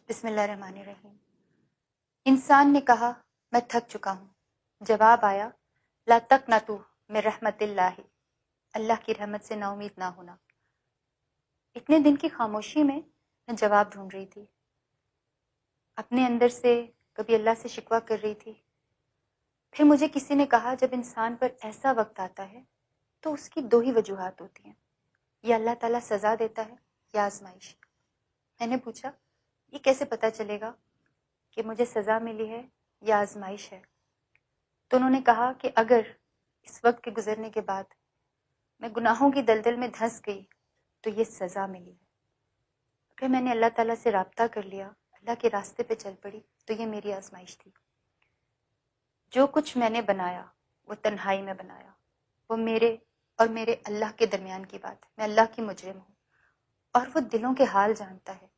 بسم اللہ الرحمن الرحیم۔ انسان نے کہا میں تھک چکا ہوں، جواب آیا لا تقنطوا من رحمت اللہ، اللہ کی رحمت سے نا امید نہ ہونا۔ اتنے دن کی خاموشی میں جواب ڈھونڈ رہی تھی، اپنے اندر سے کبھی اللہ سے شکوہ کر رہی تھی۔ پھر مجھے کسی نے کہا جب انسان پر ایسا وقت آتا ہے تو اس کی دو ہی وجوہات ہوتی ہیں، یا اللہ تعالیٰ سزا دیتا ہے یا آزمائش۔ میں نے پوچھا یہ کیسے پتہ چلے گا کہ مجھے سزا ملی ہے یا آزمائش ہے؟ تو انہوں نے کہا کہ اگر اس وقت کے گزرنے کے بعد میں گناہوں کی دلدل میں دھنس گئی تو یہ سزا ملی ہے، پھر میں نے اللہ تعالیٰ سے رابطہ کر لیا، اللہ کے راستے پہ چل پڑی تو یہ میری آزمائش تھی۔ جو کچھ میں نے بنایا وہ تنہائی میں بنایا، وہ میرے اور میرے اللہ کے درمیان کی بات ہے، میں اللہ کی مجرم ہوں، اور وہ دلوں کے حال جانتا ہے۔